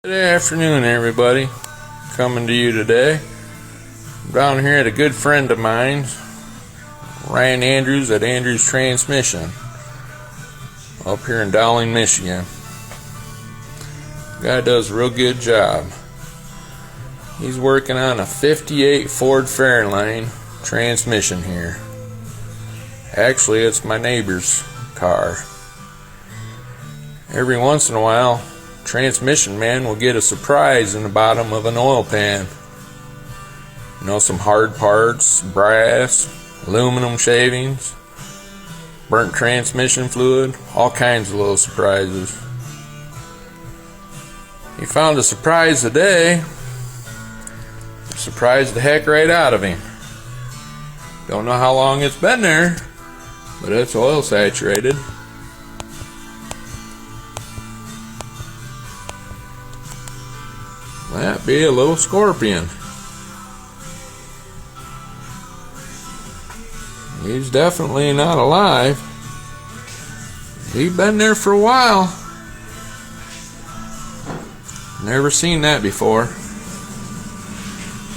Good afternoon, everybody. Coming to you today. I'm down here at a good friend of mine, Ryan Andrews at Andrews Transmission, up here in Dowling, Michigan. Guy does a real good job. He's working on a 58 Ford Fairlane transmission here. Actually, it's my neighbor's car. Every once in a while, transmission man will get a surprise in the bottom of an oil pan. You know, some hard parts, brass, aluminum shavings, burnt transmission fluid, all kinds of little surprises. He found a surprise today. Surprised the heck right out of him. Don't know how long it's been there, but it's oil saturated. That be a little scorpion. He's definitely not alive. He's been there for a while. Never seen that before.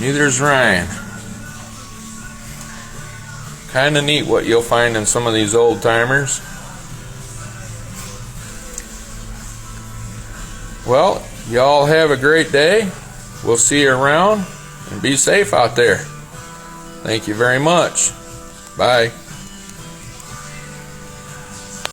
Neither's Ryan. Kinda neat what you'll find in some of these old timers. Well, y'all have a great day. We'll see you around, and be safe out there. Thank you very much. Bye.